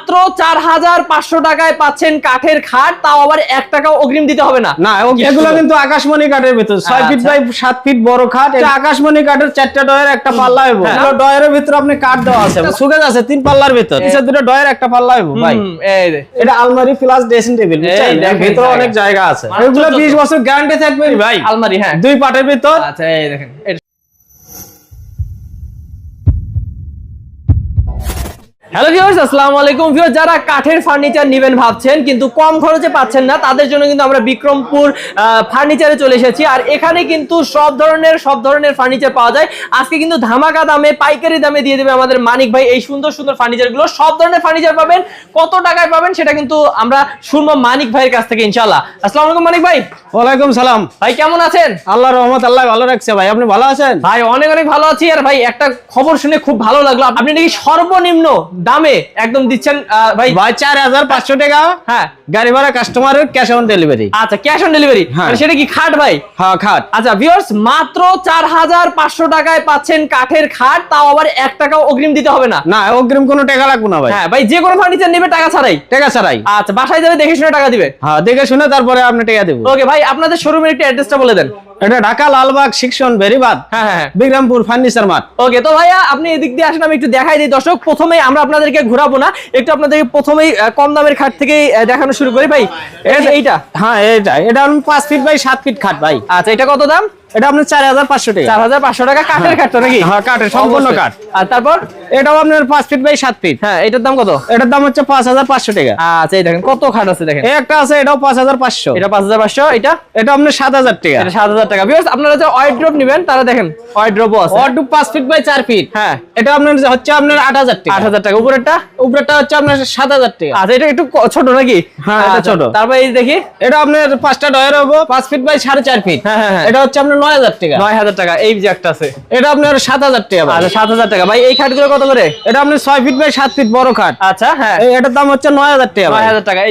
মাত্র 4500 টাকায় পাচ্ছেন কাঠের খাট, তাও আবার 1 টাকাও অগ্রিম দিতে হবে না। না, এগুলো কিন্তু আকাশমণি কাঠের ভিতর 6 ফিট বাই 7 ফিট বড় খাট। এটা আকাশমণি কাঠের 4টা ডয়ের একটা পাল্লা হইবো। এগুলো ডয়ের ভিতর আপনি কাঠ দেওয়া আছে, সুকেজ আছে 3 পাল্লার ভিতর, নিচে দুটো ডয়ের একটা পাল্লা হইবো ভাই। এই যে এটা আলমারি প্লাস ড্রেসিং টেবিল, বুঝছেন? এর ভিতরে অনেক জায়গা আছে। এগুলো 20 বছর গ্যারান্টি থাকবে ভাই। আলমারি, হ্যাঁ, 2 পাটের ভিতর। আচ্ছা এই দেখেন। হ্যালো ভিউয়ার্স, আসসালামু আলাইকুম। ভিউয়ার্স, যারা কাঠের ফার্নিচার নেবেন ভাবছেন কিন্তু কম খরচে পাচ্ছেন না, তাদের জন্য কিন্তু আমরা বিক্রমপুর ফার্নিচারে চলে এসেছি। আর এখানে কিন্তু সব ধরনের ফার্নিচার পাওয়া যায়। আজকে কিন্তু ধামাকা দামে, পাইকারি দামে দিয়ে দেবে আমাদের মানিক ভাই এই সুন্দর সুন্দর ফার্নিচারগুলো। সব ধরনের ফার্নিচার পাবেন, কত টাকায় পাবেন সেটা কিন্তু আমরা শুনবো মানিক ভাইয়ের কাছ থেকে ইনশাআল্লাহ। আসসালামু আলাইকুম মানিক ভাই। ওয়ালাইকুম সালাম ভাই, কেমন আছেন? আল্লাহর রহমত, আল্লাহ ভালো রাখছে ভাই। আপনি ভালো আছেন? ভাই অনেক ভালো আছি। আর ভাই একটা খবর শুনে খুব ভালো লাগলো, আপনি নাকি সর্বনিম্ন দামে একদম দিচ্ছেন ভাই 4500 টাকা। হ্যাঁ, গাড়ি ভাড়া, কাস্টমারের ক্যাশ অন ডেলিভারি। আচ্ছা, ক্যাশ অন ডেলিভারি। সেটা কি খাট ভাই? হ্যাঁ, খাট। আচ্ছা ভিউয়ার্স, মাত্র 4500 টাকায় পাচ্ছেন কাঠের খাট, তাও আবার 1 টাকাও অগ্রিম দিতে হবে না। না, অগ্রিম কোনো টাকা লাগবে না ভাই। হ্যাঁ ভাই, যে কোনো ফার্নিচার নেবে টাকা ছাড়াই? টাকা ছাড়াই। আচ্ছা, বাসায় যাবে দেখে শুনে টাকা দিবে? হ্যাঁ, দেখে শুনে তারপরে আপনি টাকা দেব। ওকে ভাই, আপনাদের শোরুমের একটু অ্যাড্রেসটা বলে দেন। এটা ঢাকা লালবাগ সেকশন বেরিবাদ, হ্যাঁ, বিক্রমপুর ফার্নিচার মার্ট। ওকে, তো ভাইয়া আপনি এদিক দিয়ে আসেন, আমি একটু দেখাই দিই দর্শক। প্রথমেই আমরা আপনাদেরকে ঘোরাবো না, একটু আপনাদেরকে প্রথমেই কম দামের খাট থেকে দেখানো শুরু করি ভাই। এইটা, হ্যাঁ, এটা 5 ফিট বাই 7 ফিট খাট ভাই। আচ্ছা, এটা কত দাম? এটা আপনার 4500 টাকা। 4500 টাকা কাঠের খাট তো নাকি? হ্যাঁ, কাঠের, সম্পূর্ণ কাঠ। আর তারপর এটাও আপনার 5 ফিট বাই 7 ফিট। হ্যাঁ, এটার দাম কত? এটার দাম হচ্ছে 5500 টাকা। আচ্ছা, এই দেখেন কত খাট আছে দেখেন। একটা আছে, এটাও 5500। এটা 5500। এটা আপনার 7000 টাকা। এটা 7000 টাকা। ভিউয়ার্স, আপনারা যে ওয়ার্ড্রপ নেবেন তারা দেখেন ওয়ার্ড্রপও আছে। Wardrobe 5 feet by 4 feet. হ্যাঁ, এটা আপনার হচ্ছে আপনার 8000 টাকা। 8000 টাকা। উপরেরটা হচ্ছে আপনার 7000 টাকা। আচ্ছা, এটা একটু ছোট নাকি? হ্যাঁ, এটা ছোট। তারপর এই দেখি, এটা আপনার 5টা ডয়ার হবে 5 ফিট বাই 4.5 ফিট। হ্যাঁ, এটা হচ্ছে আপনার 9000 টাকা। 9000 টাকা। এই যে একটা আছে, এটা আপনার 7000 টাকা। আচ্ছা, 7000 টাকা। ভাই এই খাটগুলো কত করে? এটা আপনার 6 ফিট বাই 7 ফিট বড় খাট। আচ্ছা, হ্যাঁ, এটার দাম হচ্ছে 9000 টাকা। 9000 টাকা।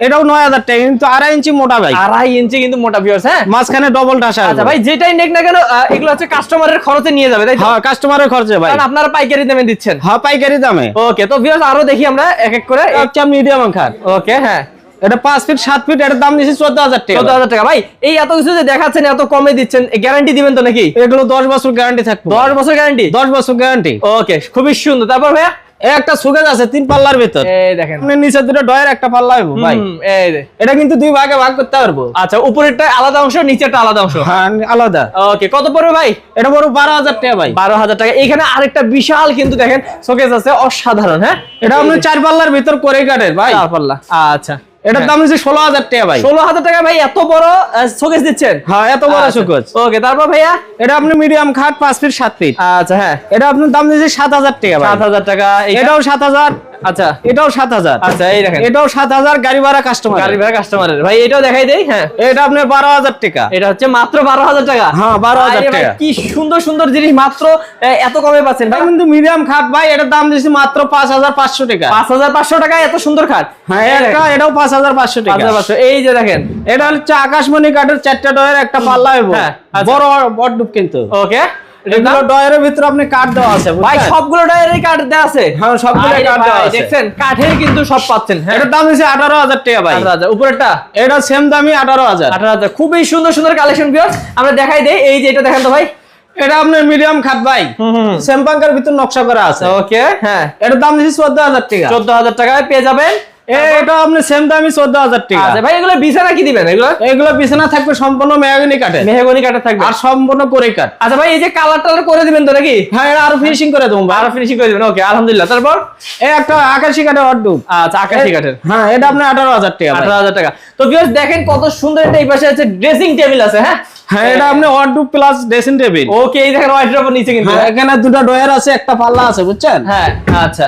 এটাও 9000 টাকা, কিন্তু 2.5 ইঞ্চি মোটা ভাই। 2.5 ইঞ্চি কিন্তু মোটা ভিউয়ার্স। হ্যাঁ, মাঝখানে ডবল ঢাসা। আচ্ছা ভাই, যেটাই নেক না কেন এগুলো হচ্ছে কাস্টমারের খরচে নিয়ে যাবে, তাই তো? হ্যাঁ, কাস্টমারের খরচে ভাই। কারণ আপনারা পাইকারি দামে দিচ্ছেন। হ্যাঁ, পাইকারি দামে। ওকে, তো ভিউয়ার্স আরো দেখি আমরা এক এক করে। একটা মিডিয়াম খাট। ওকে, হ্যাঁ, এটা 5 ফিট 7 ফিট, এটার দাম দিয়েছি 14000 টাকা। 14000 টাকা। ভাই এই এত কিছু যে দেখাচ্ছেন, এত কমে দিচ্ছেন, গ্যারান্টি দিবেন তো নাকি? এগুলো 10 বছর গ্যারান্টি থাকবে। 10 বছর গ্যারান্টি? 10 বছর গ্যারান্টি। ওকে, খুবই সুন্দর। তারপর ভাইয়া একটা সুকেজ আছে 3 পাল্লার ভিতর। এই দেখেন, আপনি নিচে দুটো ডয়ের একটা পাল্লা হইবো ভাই। এই যে এটা কিন্তু 2 ভাগে ভাগ করতে পারবো। আচ্ছা, উপরেরটা আলাদা অংশ, নিচেরটা আলাদা অংশ। হ্যাঁ, আলাদা। ওকে, কত পড়বে ভাই? এটা বড় 12000 টাকা ভাই। 12000 টাকা। এখানে আরেকটা বিশাল কিন্তু দেখেন শোকেস আছে, অসাধারণ। হ্যাঁ, এটা আপনি 4 পাল্লার ভিতর করে কাটের ভাই। 4 পাল্লা। আচ্ছা, এটার দাম হচ্ছে 16000 টাকা ভাই। 16000 টাকা। ভাই এত বড় শোকেস দিচ্ছেন? হ্যাঁ, এত বড় শোকেস। ওকে, তারপর ভাইয়া এটা আপনি মিডিয়াম খাট 5 ফিট 7 ফিট। আচ্ছা, হ্যাঁ, এটা আপনার দাম দিয়েছে 7000 টাকা ভাই। 7000 টাকা। এটাও 7000। আচ্ছা, এটাও 7000। আচ্ছা, এই দেখেন এটাও 7000, গাড়ি ভাড়া কাস্টমার। গাড়ি ভাড়া কাস্টমারের। ভাই এটাও দেখাই দেই। হ্যাঁ, এটা আপনার 12000 টাকা। এটা হচ্ছে মাত্র 12000 টাকা। হ্যাঁ, 12000 আরে ভাই, টাকা। কি সুন্দর সুন্দর জিনিস মাত্র এত কমে পাচ্ছেন ভাই। এটা কিন্তু মিডিয়াম খাট ভাই, এটার দাম দিয়েছি মাত্র 5500 টাকা। 5500 টাকায় এত সুন্দর খাট। হ্যাঁ, এটাও 5500 টাকা। 5500। এই যে দেখেন, এটা হচ্ছে আকাশমণি কাঠের 4টা ডয়ের একটা পাল্লা হইবো। হ্যাঁ, আচ্ছা। বড় বড় ডুব কিন্তু। ওকে, এগুলো ডয়ের ভিতরে আপনি কাঠ দেওয়া আছে ভাই বুঝছেন? সবগুলো ডায়েরি কাঠ দেয়া আছে। হ্যাঁ, সবগুলো আরে কাঠ দেওয়া ভাই, আছে। দেখছেন কাঠের কিন্তু সব পাচ্ছেন। হ্যাঁ, এটার দাম হচ্ছে 18000 টাকা ভাই। 18000। উপরেরটা এটা সেম দামই 18000। 18000। খুবই সুন্দর সুন্দর কালেকশন ভিউয়ার্স, আমরা দেখাই দেই। এই যে এটা দেখেন তো ভাই, এটা আপনার মিডিয়াম খাট ভাই। স্যাম্পাঙ্কের ভিতর নকশা করা আছে। ওকে, হ্যাঁ, এটার দাম দিয়েছি 14000 টাকা। 14000 টাকায় পেয়ে যাবেন। এটা আপনি সেম দামই 14000 টাকা। আচ্ছা ভাই, এগুলো বিছানা কি দিবেন? এগুলো বিছানা থাকবে সম্পূর্ণ মেহগনি কাঠের। মেহগনি কাঠের থাকবে আর সম্পূর্ণ করে কাঠ। আচ্ছা ভাই, এই যে কালার টালার করে দিবেন তো নাকি? হ্যাঁ, এটা আরো ফিনিশিং করে দেবো ভাই। আরো ফিনিশিং করে দিবেন। ওকে, আলহামদুলিল্লাহ। তারপর এই একটা আকাশী কাঠের অর্ডুপ। আচ্ছা, আকাশি কাঠের। হ্যাঁ, এটা আপনি 18000 টাকা ভাই। 18000 টাকা। তো ভিউয়ার্স দেখেন কত সুন্দর একটা। এই পাশে আছে ড্রেসিং টেবিল আছে। হ্যাঁ, হ্যাঁ, এটা আপনি অর্ডুপ প্লাস ড্রেসিং টেবিল। ওকে, এই দেখেন ওয়াইড্রোবের নিচে কিন্তু। হ্যাঁ, এখানে দুটো ডয়ার আছে, একটা পাল্লা আছে বুঝছেন? হ্যাঁ, আচ্ছা,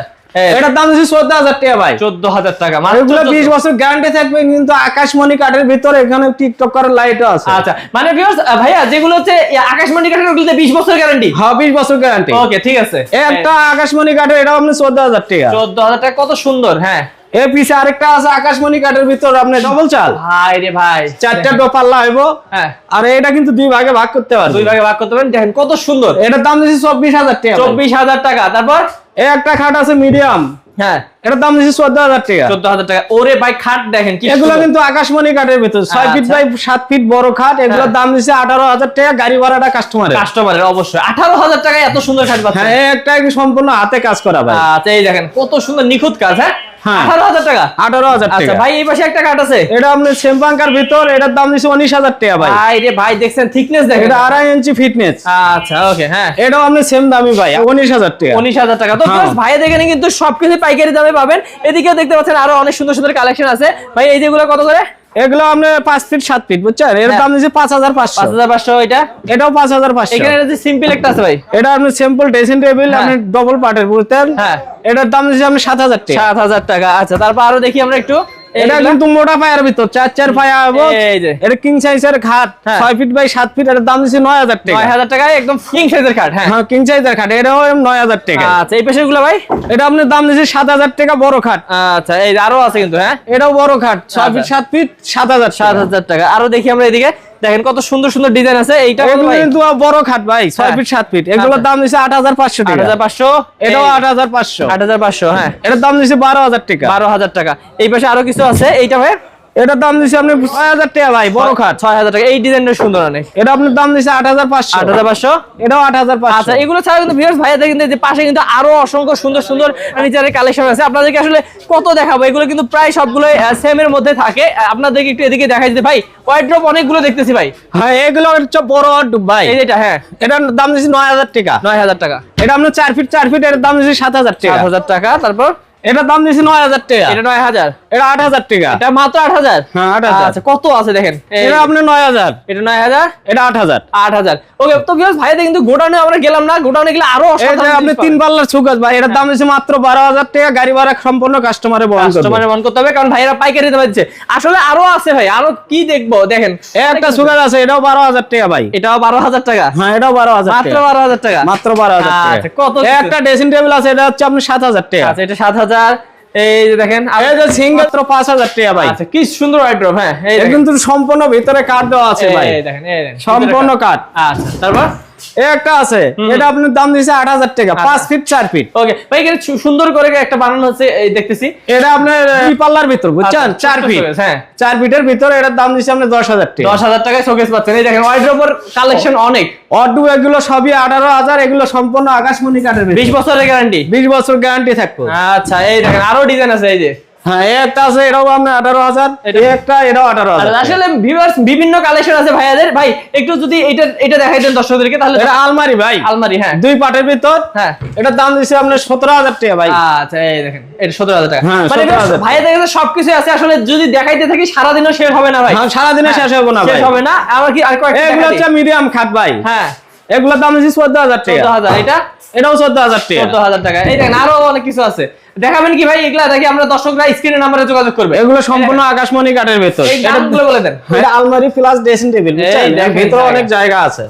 এটার দাম হচ্ছে 14000 টাকা ভাই। 14000 টাকা। এগুলো 20 বছর গ্যারান্টি থাকবে, কিন্তু আকাশমণি কাঠের ভিতরে এখানে টিকটক করার লাইটও আছে। আচ্ছা, মানে ভিউয়ার্স ভাইয়া যেগুলো হচ্ছে আকাশমণি কাঠের, ওগুলোতে 20 বছর গ্যারান্টি। হ্যাঁ, 20 বছর গ্যারান্টি। ওকে, ঠিক আছে। একটা আকাশমণি কাঠের, এটাও আপনি 14000 টাকা। 14000 টাকা, কত সুন্দর। হ্যাঁ, এর পিছে আরেকটা আছে আকাশমণি কাঠের ভিতর, আপনি ডবল চাল। ভাই রে ভাই, 4টা পাল্লা হইবো। হ্যাঁ, আর এটা কিন্তু 2 ভাগে ভাগ করতে পারবে। 2 ভাগে ভাগ করতে পারেন। দেখেন কত সুন্দর। এটার দাম দিয়েছি 24000 টাকা। 24000 টাকা। তারপর এই একটা খাট আছে মিডিয়াম হ্যাঁ, এটার দাম দিচ্ছি 14,000 টাকা। 14,000 টাকা। ওরে ভাই খাট দেখেন কি এগুলো সুন্দর। কিন্তু আকাশমণি কাঠের ভিতর 6 ফিট বাই 7 ফিট বড় খাট, এগুলোর দাম দিচ্ছি 18,000 টাকা, গাড়ি ভাড়াটা কাস্টমারের অবশ্যই 18,000 টাকায় এত সুন্দর খাট পাচ্ছেন। হ্যাঁ, একটা সম্পূর্ণ হাতে কাজ করা ভাই। আচ্ছা এই দেখেন কত সুন্দর নিখুঁত কাজ। হ্যাঁ, হ্যাঁ। 18,000 টাকা। 18,000 আচ্ছা টাকা। ভাই এই পাশে একটা কাঠ আছে, এটা আপনার সেমপাঙ্কার ভিতর, এটার দাম দিচ্ছি 19,000 টাকা ভাই। ভাই রে ভাই দেখছেন থিকনেস দেখেন। এটা 2.5 ইঞ্চি ফিটনেস। আচ্ছা ওকে, হ্যাঁ এটাও আপনি সেম দামি ভাই, 19,000 টাকা। 19,000 টাকা। তো হ্যাঁ। ভাইয়া এখানে কিন্তু সবকিছু পাইকারি দামে পাবেন। এদিকেও দেখতে পাচ্ছেন আরো অনেক সুন্দর সুন্দর কালেকশন আছে। ভাই এই যেগুলো কত করে? এগুলো আপনি 5 ফিট 7 ফিট বুঝছেন, এর দাম দিচ্ছি 5,500। 5,500। এটা এটাও 5,500। এখানে যে সিম্পল একটা আছে ভাই, এটা আপনি সিম্পল ড্রেসিং টেবিল, হ্যাঁ। আপনি ডবল পার্টের বুঝতেন। হ্যাঁ। এটার দাম দিচ্ছি আপনি 7,000 টাকা। 7,000 টাকা। আচ্ছা তারপর আরো দেখি আমরা একটু। এটা কিন্তু মোটা পায়ের ভিতর 4 পায়া হবে। এই যে এটা কিং সাইজের খাট, হ্যাঁ। 6 ফিট বাই 7 ফিট, এর দাম দিচ্ছি 9,000 টাকা। 9,000 টাকায় একদম কিং সাইজের কাঠ। হ্যাঁ হ্যাঁ, কিং সাইজের খাট, এটাও 9,000 টাকা। আচ্ছা এই পাশের গুলো ভাই? এটা আপনার দাম দিচ্ছি 7,000 টাকা বড় খাট। আচ্ছা এই যে আরো আছে কিন্তু। হ্যাঁ এটাও বড় খাট, 6 ফিট 7 ফিট, 7,000 টাকা। 7,000 টাকা। আরো দেখি আমরা এদিকে, দেখেন কত সুন্দর সুন্দর ডিজাইন আছে। এইটা কত এগুলো ভাই? কিন্তু বড় খাট ভাই, 6 হ্যাঁ। ফিট 7 ফিট, এগুলোর দাম দিচ্ছি 8,500 টাকা। 8,500। এটাও 8,500। 8,500। হ্যাঁ এটার দাম দিচ্ছি 12,000 টাকা। 12,000 টাকা। এই পাশে আরো কিছু আছে। এইটা ভাই? এটার দাম দিচ্ছি আপনি 6,000 টাকা ভাই, বড় খাট। 6,000 টাকা। এই ডিজাইনটা সুন্দর অনেক। এটা আপনার দাম দিচ্ছি 8,500। 8,500। এটাও 8,500। আচ্ছা এগুলো ছাড়া কিন্তু ভিউয়ার্স ভাইয়াদের কিন্তু এই যে পাশে কিন্তু আরো অসংখ্য সুন্দর সুন্দর ফার্নিচারের কালেকশন আছে। আপনাদেরকে আসলে কত দেখাবো, এগুলো কিন্তু প্রায় সবগুলো সেম এর মধ্যে থাকে। আপনাদেরকে একটু এদিকে দেখাই দিতে ভাই, ওয়াইড্রপ অনেকগুলো দেখতেছি ভাই। হ্যাঁ, এগুলো হচ্ছে বড় ডুব ভাই। এই যেটা, হ্যাঁ এটার দাম দিচ্ছি 9,000 টাকা। 9,000 টাকা। এটা আপনার 4 ফিট 4 ফিট, এর দাম দিচ্ছি 7,000 টাকা। 7,000 টাকা। তারপর এটার দাম দিচ্ছি 9,000 টাকা। এটা 9,000। এটা 8,000 টাকা। এটা মাত্র 8,000। হ্যাঁ, 8,000। আচ্ছা কত আছে দেখেন। এটা আপনার 9,000। এটা 9,000। এটা 8,000। 8,000। ওকে তো ভিউয়ার্স ভাইয়াদের কিন্তু গোডাউনে আমরা গেলাম না, গোডাউনে গেলে আরো এই যে আপনি 3 পাল্লার সুগাজ ভাই, এটার দাম দিচ্ছি মাত্র 12,000 টাকা, গাড়ি ভাড়া সম্পূর্ণ কাস্টমারে বহন করবে। কাস্টমারের মন করতে হবে, কারণ ভাইয়েরা পাইকারি দামে দিচ্ছে। আসলে আরো আছে ভাই, আরো কি দেখবো দেখেন। এই একটা সুগাজ আছে, এটাও 12,000 টাকা ভাই। এটাও 12,000 টাকা। হ্যাঁ, এটাও 12,000 মাত্র টাকা। 12,000 টাকা। মাত্র 12,000 টাকা। আচ্ছা, কত এই একটা ড্রেসিং টেবিল আছে, এটা হচ্ছে আপনি 7,000 টাকা। আচ্ছা এটা 7,000। এই যে দেখেন এই যে সিঙ্গেল মাত্র 5,000 টাকা ভাই। আচ্ছা কি সুন্দর ওয়াইড্রপ। হ্যাঁ এই এটা দেখেন। কিন্তু সম্পূর্ণ ভিতরে কাঠ দেওয়া আছে ভাই, এই দেখেন, এই দেখেন সম্পূর্ণ কাঠ। আচ্ছা তারপর এই একটা আছে, এটা আপনার দাম দিয়েছে 8,000 টাকা, 5 ফিট 4 ফিট। ওকে ভাই এখানে সুন্দর করে একটা বানানো হচ্ছে, এই দেখতেছি। এটা আপনার 2 পাল্লার ভিতর বুঝছেন, আচ্ছা, 4 ফিট। হ্যাঁ 4 ফিটের ভিতর, এটার দাম দিয়েছে আপনি 10,000 টাকা। 10,000 টাকায় শোকেস পাচ্ছেন। এই দেখেন ওয়াইড্রপের কালেকশন অনেক। অডু এগুলো সবই 18,000, এগুলো সম্পূর্ণ আকাশমণি কাঠের ভিতর। 20 বছরের গ্যারান্টি। 20 বছর গ্যারান্টি থাকবে। আচ্ছা এই দেখেন আরো ডিজাইন আছে। এই যে হ্যাঁ, এই একটা আছে, এটাও আপনার 18,000। এই একটা, এটাও 18,000। আসলে ভিউয়ার্স বিভিন্ন কালেকশন আছে ভাইয়াদের। ভাই একটু যদি এটা দেখাই দেন দর্শকদেরকে তাহলে। এটা আলমারি ভাই, আলমারি। হ্যাঁ 2 পাটের ভিতর। হ্যাঁ এটার দাম দিয়েছে আপনার 17,000 টাকা ভাই। আচ্ছা এই দেখেন এটা 17,000 টাকা। হ্যাঁ, মানে 17,000 ভাইয়াদের কাছে সবকিছু আছে। আসলে যদি দেখাইতে থাকি সারাদিনও শেষ হবে না ভাই। হ্যাঁ, সারাদিনে শেষ হবে না ভাই। শেষ হবে না। আমার কি আর কয়েকটা এগুলো হচ্ছে মিডিয়াম খাট ভাই। হ্যাঁ এগুলোর দাম দিয়েছে 14,000 টাকা। 14,000। এটা এটাও 14,000 টাকা। 14,000 টাকা। এই দেখেন আরো অনেক কিছু আছে। দেখাবেন কি ভাই এগুলা? দেখি আমরা দর্শকরা স্ক্রিনে নাম্বারে যোগাযোগ করবে। এগুলো সম্পূর্ণ আকাশমণি কাঠের ভেতর। এই দামগুলো বলে দেন। এটা আলমারি প্লাস ড্রেসিং টেবিল, এই দেখেন ভিতরে জায়গা। অনেক জায়গা আছে।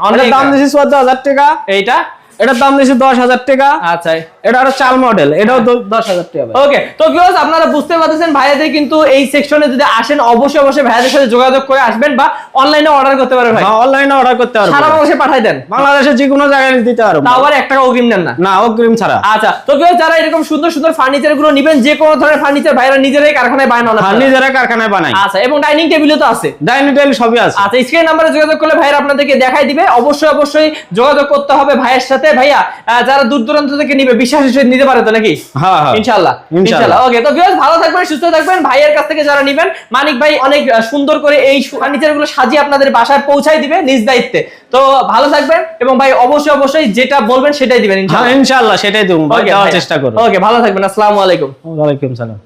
অনেক এটার দাম দিয়েছে 14,000 টাকা। এইটা এটার দাম দিয়েছে 10,000 টাকা। আচ্ছা এটা আরো 4 মডেল, এটাও 10,000 টাকা ভাই। ওকে তো ভিউয়ার্স আপনারা বুঝতে পারতেছেন ভাইয়াদের কিন্তু এই সেকশনে যদি আসেন অবশ্যই অবশ্যই ভাইয়াদের সাথে যোগাযোগ করে আসবেন, বা অনলাইনে অর্ডার করতে পারবেন ভাই। হ্যাঁ, অনলাইনে অর্ডার করতে পারবেন। সারা বাংলাদেশে পাঠাই দেন। বাংলাদেশের যে কোনো জায়গায় দিতে পারবেন। তাও আবার 1 টাকা অগ্রিম নেন না। না, অগ্রিম ছাড়া। আচ্ছা তো ভিউয়ার্স যারা এরকম সুন্দর সুন্দর ফার্নিচার গুলো নেবেন, যে কোনো ধরনের ফার্নিচার ভাইরা নিজেরাই কারখানায় বানানো। হ্যাঁ, নিজেরা কারখানায় বানাই। আচ্ছা এবং ডাইনিং টেবিলও তো আছে। ডাইনিং টেবিল সবই আছে। আচ্ছা স্ক্রিন নাম্বারে যোগাযোগ করলে ভাইরা আপনাদেরকে দেখাই দিবে। অবশ্যই অবশ্যই যোগাযোগ করতে হবে ভাইয়ের সাথে। ভাইয়া যারা দূর দূরান্ত থেকে নিবে বিশ্বাসের সাথে নিতে পারে তো নাকি? হ্যাঁ হ্যাঁ, ইনশাআল্লাহ ইনশাআল্লাহ। ওকে তো ভিউয়ার্স ভালো থাকবেন, সুস্থ থাকবেন। ভাইয়ের কাছ থেকে যারা নেবেন, মানিক ভাই অনেক সুন্দর করে এই ফার্নিচার গুলো সাজিয়ে আপনাদের বাসায় পৌঁছায় দিবে নিজ দায়িত্বে। তো ভালো থাকবেন এবং ভাই অবশ্যই অবশ্যই যেটা বলবেন সেটাই দিবেন হ্যাঁ, ইনশাআল্লাহ। ইনশাআল্লাহ সেটাই দেবো ভাই, দেওয়ার চেষ্টা করব। ওকে ভালো থাকবেন। আসসালামু আলাইকুম। ওয়ালাইকুম সালাম।